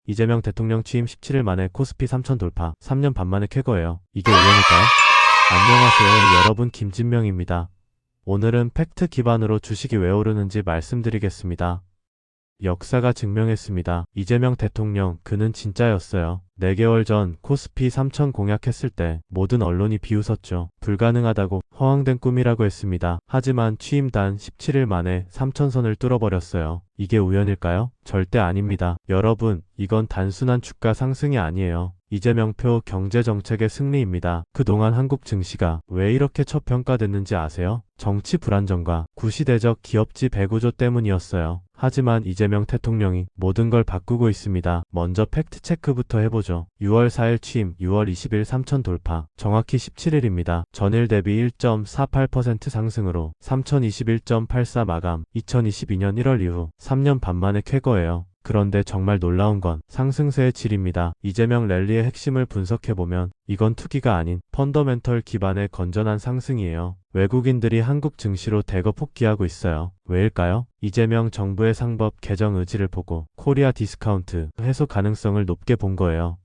이재명 대통령 취임 17일 만에 코스피 3천 돌파, 3년 반 만에 쾌거예요. 이게 우연일까요? 안녕하세요, 여러분. 김진명입니다. 오늘은 팩트 기반으로 주식이 왜 오르는지 말씀드리겠습니다. 역사가 증명했습니다. 이재명 대통령, 그는 진짜였어요. 4개월 전 코스피 3천 공약했을 때 모든 언론이 비웃었죠. 불가능하다고, 허황된 꿈이라고 했습니다. 하지만 취임 단 17일 만에 3천선을 뚫어버렸어요. 이게 우연일까요? 절대 아닙니다. 여러분, 이건 단순한 주가 상승이 아니에요. 이재명표 경제정책의 승리입니다. 그동안 한국 증시가 왜 이렇게 저평가됐는지 아세요? 정치 불안정과 구시대적 기업지 배구조 때문이었어요. 하지만 이재명 대통령이 모든 걸 바꾸고 있습니다. 먼저 팩트체크부터 해보죠. 6월 4일 취임, 6월 20일 3천 돌파, 정확히 17일입니다. 전일 대비 1.48% 상승으로 3021.84 마감, 2022년 1월 이후 3년 반 만에 쾌거예요. 그런데 정말 놀라운 건 상승세의 질입니다. 이재명 랠리의 핵심을 분석해보면 이건 투기가 아닌 펀더멘털 기반의 건전한 상승이에요. 외국인들이 한국 증시로 대거 복귀하고 있어요. 왜일까요? 이재명 정부의 상법 개정 의지를 보고 코리아 디스카운트 해소 가능성을 높게 본 거예요.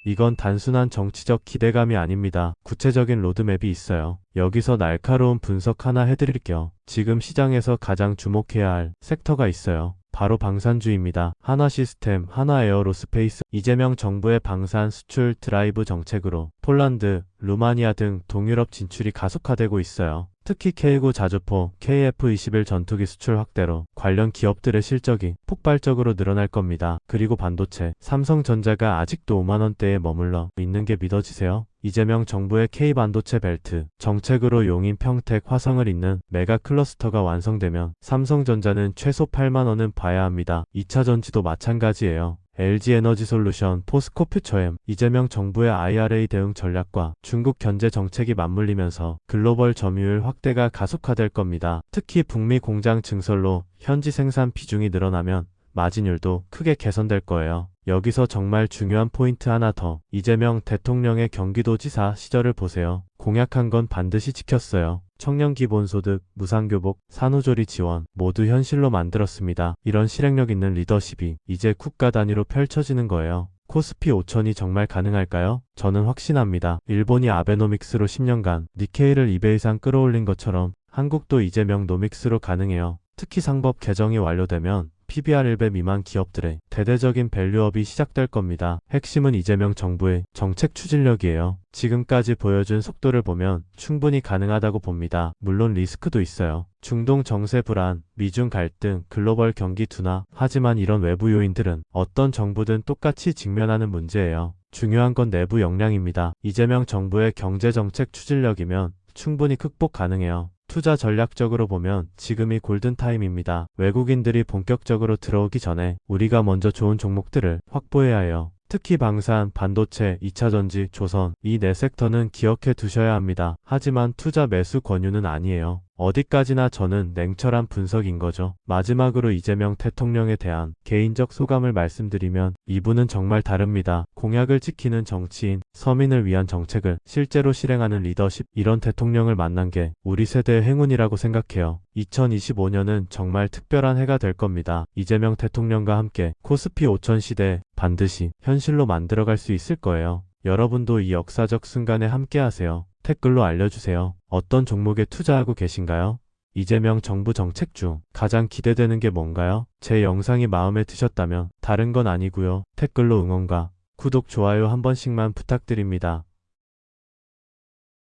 이건 단순한 정치적 기대감이 아닙니다. 구체적인 로드맵이 있어요. 여기서 날카로운 분석 하나 해드릴게요. 지금 시장에서 가장 주목해야 할 섹터가 있어요. 바로 방산주입니다. 하나시스템, 하나에어로스페이스. 이재명 정부의 방산 수출 드라이브 정책으로 폴란드, 루마니아 등 동유럽 진출이 가속화되고 있어요. 특히 K9 자주포, KF-21 전투기 수출 확대로 관련 기업들의 실적이 폭발적으로 늘어날 겁니다. 그리고 반도체, 삼성전자가 아직도 5만원대에 머물러 있는 게 믿어지세요? 이재명 정부의 K반도체 벨트 정책으로 용인, 평택, 화성을 잇는 메가 클러스터가 완성되면 삼성전자는 최소 8만원은 봐야 합니다. 2차전지도 마찬가지예요. LG에너지솔루션, 포스코퓨처엠. 이재명 정부의 IRA 대응 전략과 중국 견제 정책이 맞물리면서 글로벌 점유율 확대가 가속화될 겁니다. 특히 북미 공장 증설로 현지 생산 비중이 늘어나면 마진율도 크게 개선될 거예요. 여기서 정말 중요한 포인트 하나 더. 이재명 대통령의 경기도지사 시절을 보세요. 공약한 건 반드시 지켰어요. 청년 기본소득, 무상교복, 산후조리 지원 모두 현실로 만들었습니다. 이런 실행력 있는 리더십이 이제 국가 단위로 펼쳐지는 거예요. 코스피 5천이 정말 가능할까요? 저는 확신합니다. 일본이 아베노믹스로 10년간 니케이를 2배 이상 끌어올린 것처럼 한국도 이재명 노믹스로 가능해요. 특히 상법 개정이 완료되면 PBR 1배 미만 기업들의 대대적인 밸류업이 시작될 겁니다. 핵심은 이재명 정부의 정책 추진력이에요. 지금까지 보여준 속도를 보면 충분히 가능하다고 봅니다. 물론 리스크도 있어요. 중동 정세 불안, 미중 갈등, 글로벌 경기 둔화. 하지만 이런 외부 요인들은 어떤 정부든 똑같이 직면하는 문제예요. 중요한 건 내부 역량입니다. 이재명 정부의 경제정책 추진력이면 충분히 극복 가능해요. 투자 전략적으로 보면 지금이 골든타임입니다. 외국인들이 본격적으로 들어오기 전에 우리가 먼저 좋은 종목들을 확보해야 해요. 특히 방산, 반도체, 2차전지, 조선 이 네 섹터는 기억해 두셔야 합니다. 하지만 투자 매수 권유는 아니에요. 어디까지나 저는 냉철한 분석인 거죠. 마지막으로 이재명 대통령에 대한 개인적 소감을 말씀드리면 이분은 정말 다릅니다. 공약을 지키는 정치인, 서민을 위한 정책을 실제로 실행하는 리더십. 이런 대통령을 만난 게 우리 세대의 행운이라고 생각해요. 2025년은 정말 특별한 해가 될 겁니다. 이재명 대통령과 함께 코스피 5천 시대 반드시 현실로 만들어갈 수 있을 거예요. 여러분도 이 역사적 순간에 함께 하세요. 댓글로 알려주세요. 어떤 종목에 투자하고 계신가요? 이재명 정부 정책 중 가장 기대되는 게 뭔가요? 제 영상이 마음에 드셨다면 다른 건 아니고요. 댓글로 응원과 구독, 좋아요 한 번씩만 부탁드립니다.